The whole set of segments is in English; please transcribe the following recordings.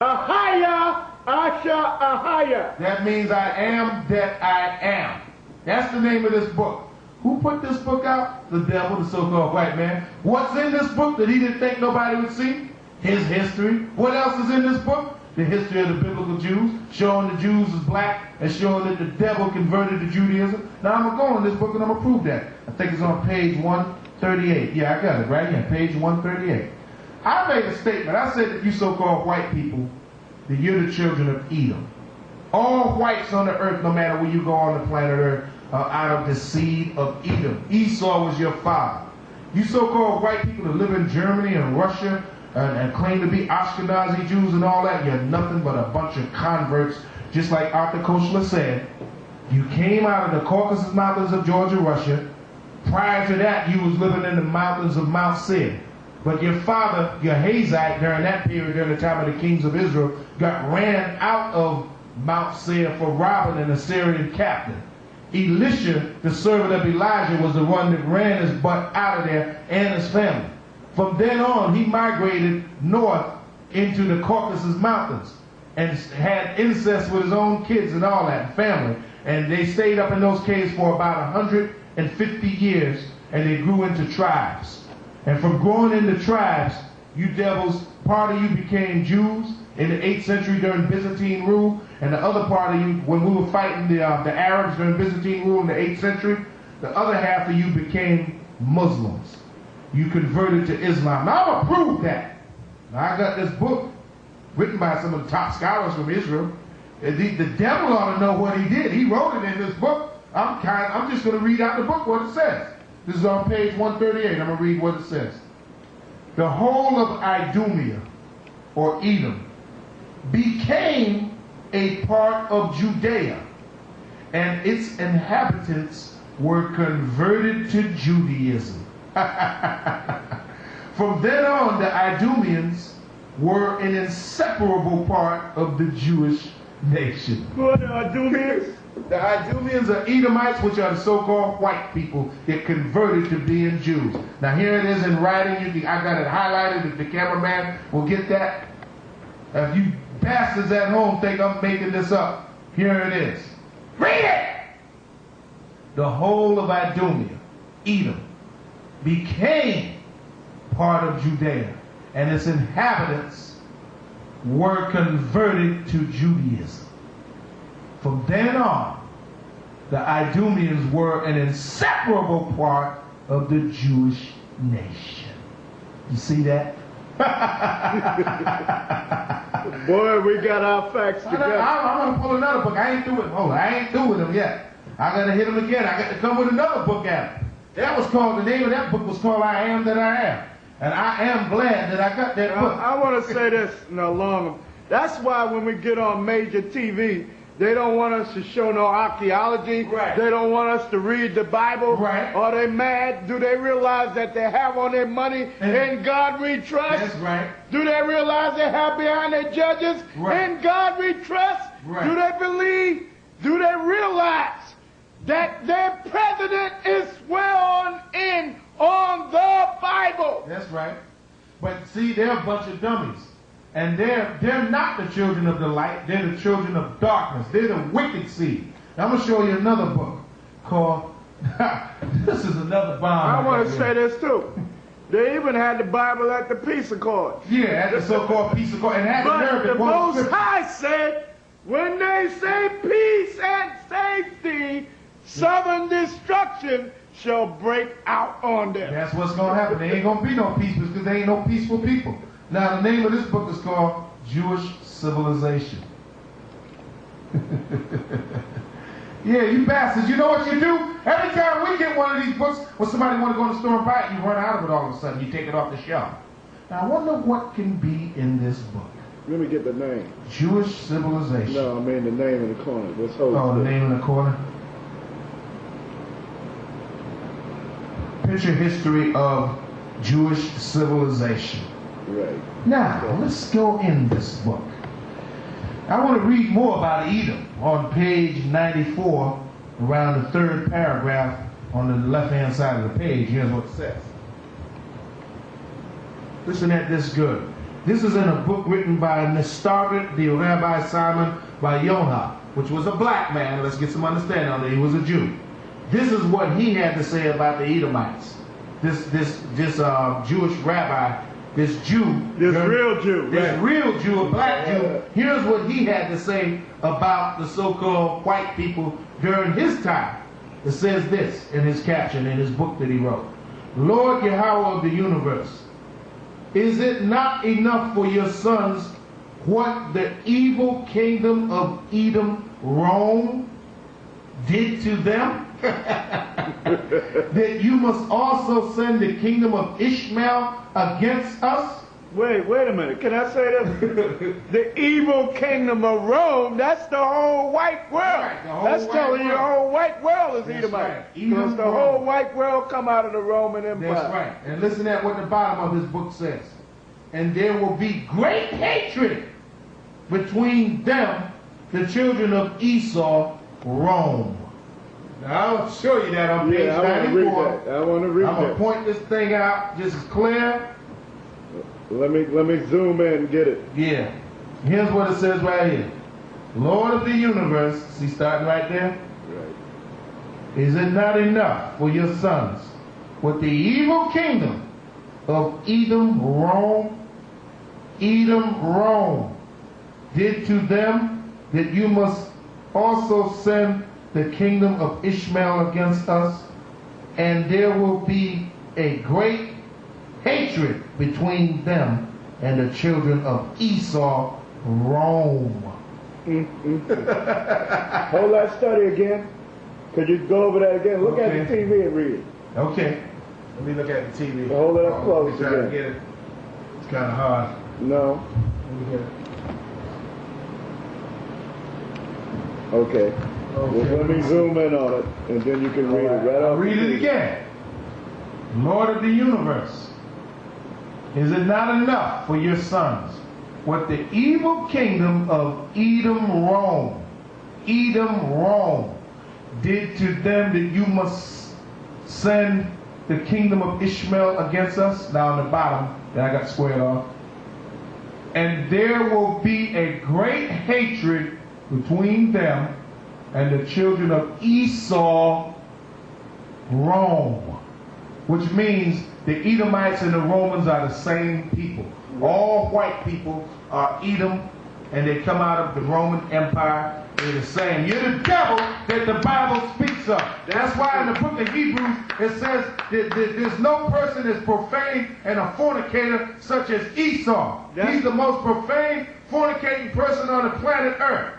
Ahrayah, Ahrayah. That means I am that I am. That's the name of this book. Who put this book out? The devil, the so-called white man. What's in this book that he didn't think nobody would see? His history. What else is in this book? The history of the biblical Jews, showing the Jews as black and showing that the devil converted to Judaism. Now I'm going to go in this book and I'm going to prove that. I think it's on page 138. Yeah, I got it right here, page 138. I made a statement. I said that you so-called white people, that you're the children of Edom. All whites on the earth, no matter where you go on the planet Earth, are out of the seed of Edom. Esau was your father. You so-called white people that live in Germany and Russia and claim to be Ashkenazi Jews and all that, you're nothing but a bunch of converts. Just like Arthur Koestler said, you came out of the Caucasus Mountains of Georgia, Russia. Prior to that, you was living in the mountains of Mount Seir. But your father, your Hazite, during that period, during the time of the kings of Israel, got ran out of Mount Seir for robbing an Assyrian captain. Elisha, the servant of Elijah, was the one that ran his butt out of there and his family. From then on, he migrated north into the Caucasus Mountains and had incest with his own kids and all that, family. And they stayed up in those caves for about 150 years, and they grew into tribes. And from growing into tribes, you devils, part of you became Jews in the 8th century during Byzantine rule, and the other part of you, when we were fighting the Arabs during Byzantine rule in the 8th century, the other half of you became Muslims. You converted to Islam. Now I'm going to prove that. Now I got this book written by some of the top scholars from Israel. The devil ought to know what he did. He wrote it in this book. I'm just going to read out the book what it says. This is on page 138. I'm going to read what it says. The whole of Idumea, or Edom, became a part of Judea, and its inhabitants were converted to Judaism. From then on, the Idumeans were an inseparable part of the Jewish nation. Who are the Idumeans? The Idumeans are Edomites, which are the so-called white people that converted to being Jews. Now here it is in writing. I got it highlighted. If the cameraman will get that. If you bastards at home think I'm making this up, here it is. Read it! The whole of Idumea, Edom, became part of Judea, and its inhabitants were converted to Judaism. From then on, the Idumeans were an inseparable part of the Jewish nation. You see that? Boy, we got our facts together. I'm going to pull another book. I ain't through with them. Hold on. I ain't through with them yet. I got to hit them again. I got to come with another book out. That was called, the name of that book was called I Am That I Am. And I am glad that I got that book. I want to say this, Long. That's why when we get on major TV, they don't want us to show no archaeology. Right. They don't want us to read the Bible. Right. Are they mad? Do they realize that they have on their money in God we trust? That's right. Do they realize they have behind their judges in God we trust? Right. Do they believe? Do they realize that their president is sworn in on the Bible? That's right. But see, they're a bunch of dummies. And they're not the children of the light. They're the children of darkness. They're the wicked seed. Now, I'm going to show you another book called, this is another bomb. I want to say this too. They even had the Bible at the Peace Accords. Yeah, at the so-called Peace Accord. And had the nerve But to the quote Most High said, when they say peace and safety, southern destruction shall break out on them. That's what's going to happen. There ain't going to be no peace because there ain't no peaceful people. Now, the name of this book is called Jewish Civilization. Yeah, you bastards, you know what you do? Every time we get one of these books, when somebody want to go in the store and buy it, you run out of it all of a sudden. You take it off the shelf. Now, I wonder what can be in this book. Let me get the name. Jewish Civilization. No, I mean the name in the corner. Let's hold Oh, the name in the corner? Picture history of Jewish civilization. Right. Now, let's go in this book. I want to read more about Edom on page 94, around the third paragraph on the left-hand side of the page. Here's what it says. Listen at this good. This is in a book written by Nestor, the Rabbi Simon by Yonah, which was a black man. Let's get some understanding on it. He was a Jew. This is what he had to say about the Edomites. This Jewish rabbi, this real Jew, a black Jew. Here's what he had to say about the so-called white people during his time. It says this in his caption in his book that he wrote. Lord Yahweh of the universe, is it not enough for your sons what the evil kingdom of Edom, Rome, did to them? That you must also send the kingdom of Ishmael against us? Wait a minute. Can I say this? The evil kingdom of Rome, that's the whole white world. Right, that's telling you the whole white world is Edomite. Right. Because the whole white world come out of the Roman Empire. That's right. And listen at what the bottom of his book says. And there will be great hatred between them, the children of Esau, Rome. Now, I'll show you that on page 94. I want to read that. I'm going to point this thing out just clear. Let me zoom in and get it. Yeah. Here's what it says right here. Lord of the universe, see starting right there? Right. Is it not enough for your sons what the evil kingdom of Edom, Rome, did to them, that you must also send the kingdom of Ishmael against us, and there will be a great hatred between them and the children of Esau, Rome. Hold that study again. Could you go over that again? Look at the TV and read it. Okay. Let me look at the TV. Hold it up close again. To get it. It's kind of hard. No. Let me get it. Okay. Well, let me zoom in on it, and then you can read it right off. Read it again. Lord of the universe, is it not enough for your sons what the evil kingdom of Edom, Rome, did to them, that you must send the kingdom of Ishmael against us? Now on the bottom, that I got squared off. And there will be a great hatred between them and the children of Esau, Rome. Which means the Edomites and the Romans are the same people. All white people are Edom, and they come out of the Roman Empire. They're the same. You're the devil that the Bible speaks of. That's why in the book of Hebrews it says that there's no person that's profane and a fornicator such as Esau. He's the most profane, fornicating person on the planet Earth.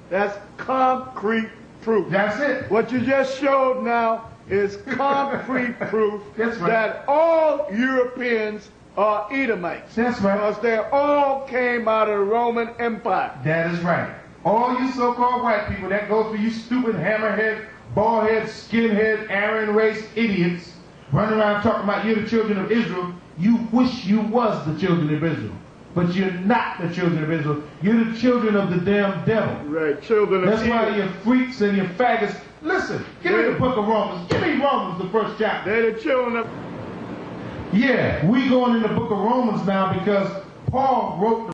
That's concrete proof. That's it. What you just showed now is concrete proof that all Europeans are Edomites. That's right. Because they all came out of the Roman Empire. That is right. All you so-called white people, that goes for you stupid hammerhead, baldhead, skinhead, Aryan race idiots running around talking about you're the children of Israel. You wish you was the children of Israel. But you're not the children of Israel. You're the children of the damn devil. Right, children of That's why you're freaks and you're faggots. Listen, give me the book of Romans. Give me Romans, the first chapter. They're the children of... Yeah, we going in the book of Romans now because Paul wrote the